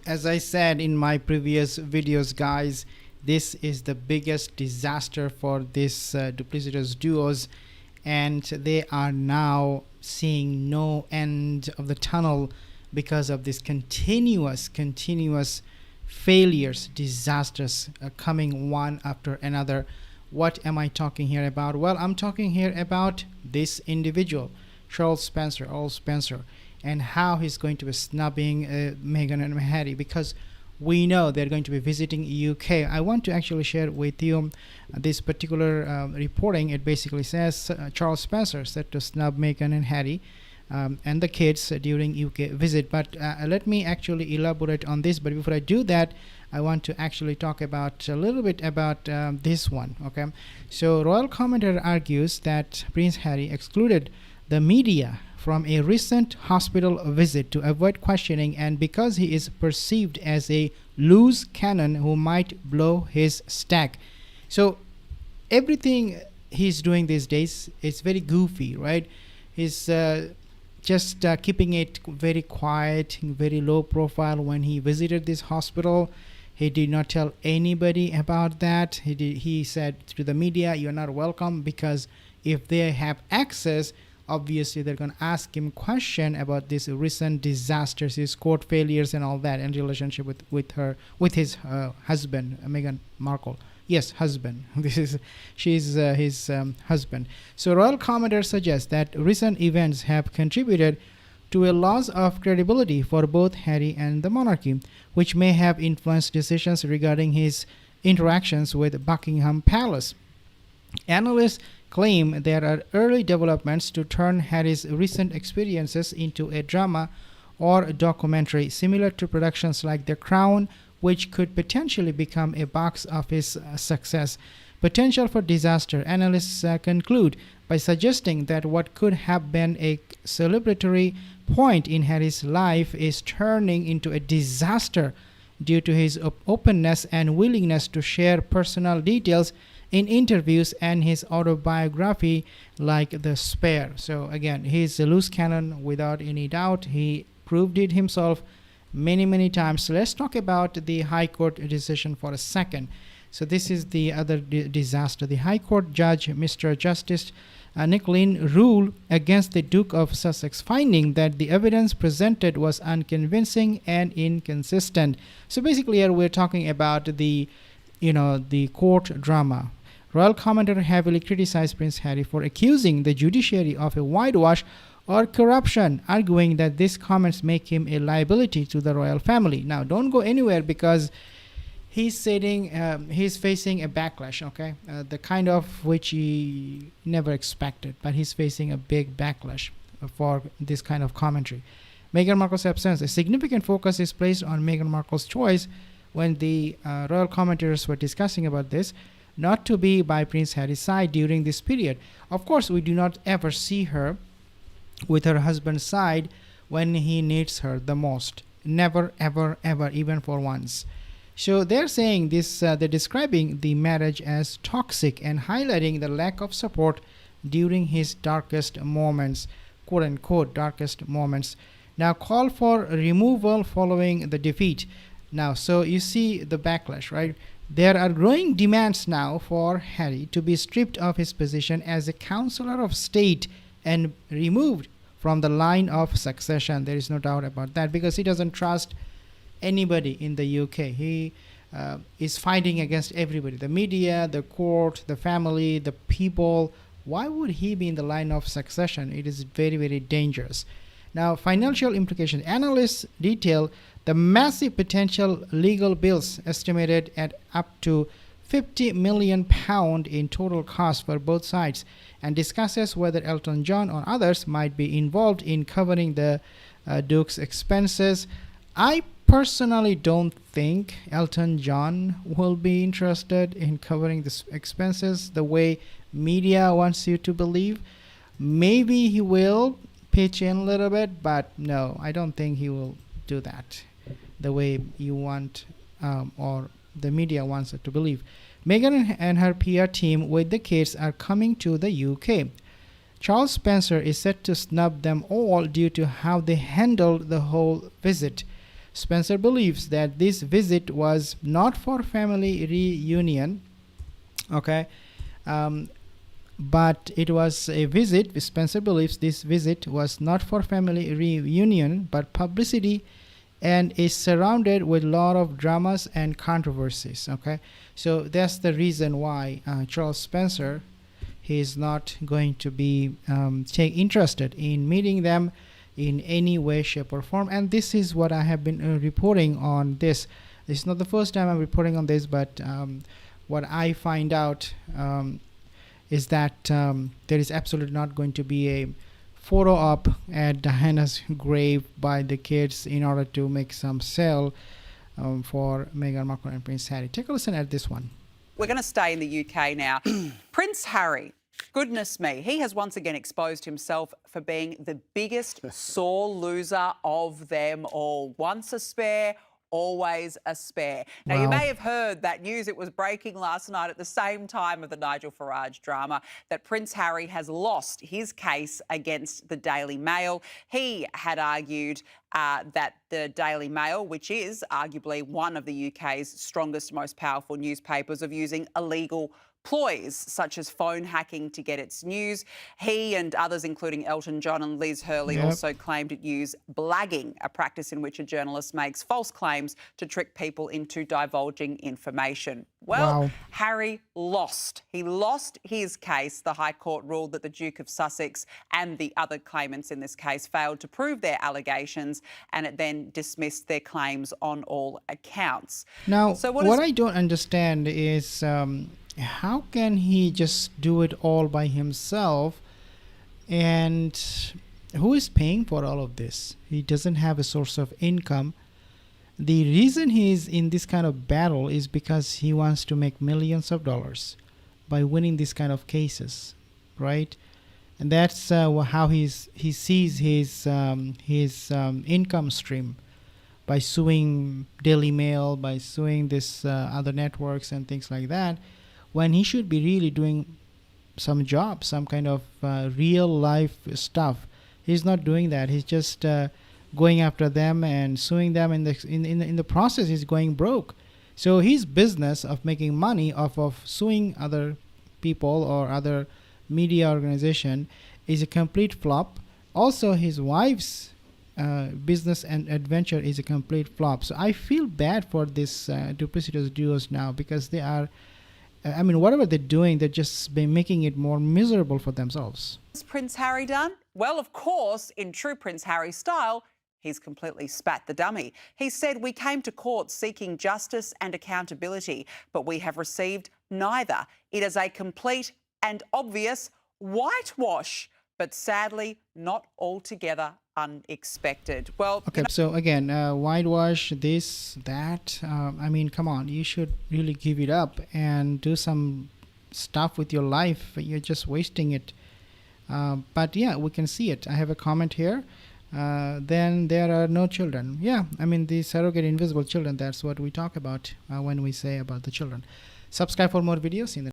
As I said in my previous videos, guys, this is the biggest disaster for this duplicitous duos, and they are now seeing no end of the tunnel because of this continuous failures, disasters coming one after another. What am I talking here about? Well, I'm talking here about this individual, Charles Spencer, Earl Spencer, and how he's going to be snubbing Meghan and Harry, because we know they're going to be visiting UK. I want to actually share with you this particular reporting. It basically says Charles Spencer said to snub Meghan and Harry and the kids during UK visit. But let me actually elaborate on this. But before I do that, I want to actually talk about a little bit about this one. Okay, so royal commentator argues that Prince Harry excluded the media from a recent hospital visit to avoid questioning, and because he is perceived as a loose cannon who might blow his stack. So everything he's doing these days is very goofy, right? He's just keeping it very quiet, very low profile. When he visited this hospital, he did not tell anybody about that. He said to the media, "You're not welcome," because if they have access, obviously they're going to ask him question about this recent disasters, his court failures and all that, and relationship with his husband, Meghan Markle. Yes, husband. She's his husband. So royal commentator suggests that recent events have contributed to a loss of credibility for both Harry and the monarchy, which may have influenced decisions regarding his interactions with Buckingham Palace. Analysts claim there are early developments to turn Harry's recent experiences into a drama or a documentary, similar to productions like The Crown, which could potentially become a box office success. Potential for disaster. Analysts conclude by suggesting that what could have been a celebratory point in Harry's life is turning into a disaster due to his openness and willingness to share personal details in interviews and his autobiography like The Spare. So again, he's a loose cannon without any doubt. He proved it himself many times. So let's talk about the High Court decision for a second. So this is the other disaster. The High Court judge, Mr. Justice Nicklin, ruled against the Duke of Sussex, finding that the evidence presented was unconvincing and inconsistent. So basically here we're talking about the court drama. Royal commentator heavily criticized Prince Harry for accusing the judiciary of a whitewash or corruption, arguing that these comments make him a liability to the royal family. Now, don't go anywhere, because he's facing a backlash, okay? The kind of which he never expected, but he's facing a big backlash for this kind of commentary. Meghan Markle's absence. A significant focus is placed on Meghan Markle's choice when the royal commentators were discussing about this, not to be by Prince Harry's side during this period. Of course, we do not ever see her with her husband's side when he needs her the most. Never, ever, even for once. So they're saying this, they're describing the marriage as toxic and highlighting the lack of support during his darkest moments, quote unquote, darkest moments. Now, call for removal following the defeat. Now, so you see the backlash, right? There are growing demands now for Harry to be stripped of his position as a counselor of state and removed from the line of succession. There is no doubt about that, because he doesn't trust anybody in the UK. He is fighting against everybody, the media, the court, the family, the people. Why would he be in the line of succession? It is very dangerous. Now, financial implications. Analysts detail the massive potential legal bills, estimated at up to £50 million in total cost for both sides, and discusses whether Elton John or others might be involved in covering the Duke's expenses. I personally don't think Elton John will be interested in covering the expenses the way media wants you to believe. Maybe he will pitch in a little bit, but no, I don't think he will do that the way you want or the media wants it to believe. Meghan and her PR team with the kids are coming to the UK. Charles Spencer is set to snub them all due to how they handled the whole visit. Spencer believes that this visit was not for family reunion, okay, but it was a visit. Spencer believes this visit was not for family reunion, but publicity, and is surrounded with a lot of dramas and controversies. Okay, so that's the reason why Charles Spencer, he is not going to be interested in meeting them in any way, shape, or form. And this is what I have been reporting on this. This is not the first time I'm reporting on this, but what I find out is that there is absolutely not going to be a photo up at Diana's grave by the kids in order to make some sale for Meghan Markle and Prince Harry. Take a listen at this one. We're going to stay in the UK now. Prince Harry, goodness me, he has once again exposed himself for being the biggest sore loser of them all. Once a spare, always a spare. Now, Wow. You may have heard that news. It was breaking last night at the same time of the Nigel Farage drama that Prince Harry has lost his case against the Daily Mail. He had argued that the Daily Mail, which is arguably one of the UK's strongest, most powerful newspapers, of using illegal ploys such as phone hacking to get its news. He and others, including Elton John and Liz Hurley, also claimed it used blagging, a practice in which a journalist makes false claims to trick people into divulging information. Well, Wow. Harry lost. He lost his case. The High Court ruled that the Duke of Sussex and the other claimants in this case failed to prove their allegations, and it then dismissed their claims on all accounts. Now, So what I don't understand is how can he just do it all by himself, and who is paying for all of this? He doesn't have a source of income. The reason he's in this kind of battle is because he wants to make millions of dollars by winning this kind of cases, right? And that's how he sees his income stream, by suing Daily Mail, by suing this other networks and things like that, when he should be really doing some job, some kind of real life stuff. He's not doing that. He's just going after them and suing them. In the process, he's going broke. So his business of making money off of suing other people or other media organization is a complete flop. Also, his wife's business and adventure is a complete flop. So I feel bad for this duplicitous duos now, because they are, I mean, whatever they're doing, they're just been making it more miserable for themselves. What's Prince Harry done? Well, of course, in true Prince Harry style, he's completely spat the dummy. He said, "We came to court seeking justice and accountability, but we have received neither. It is a complete and obvious whitewash, but sadly not altogether unexpected." Well, Okay, so again, whitewash, this, that. I mean, come on, you should really give it up and do some stuff with your life. You're just wasting it. But yeah, we can see it. I have a comment here. Then there are no children. Yeah, I mean, the surrogate invisible children, that's what we talk about when we say about the children. Subscribe for more videos. In the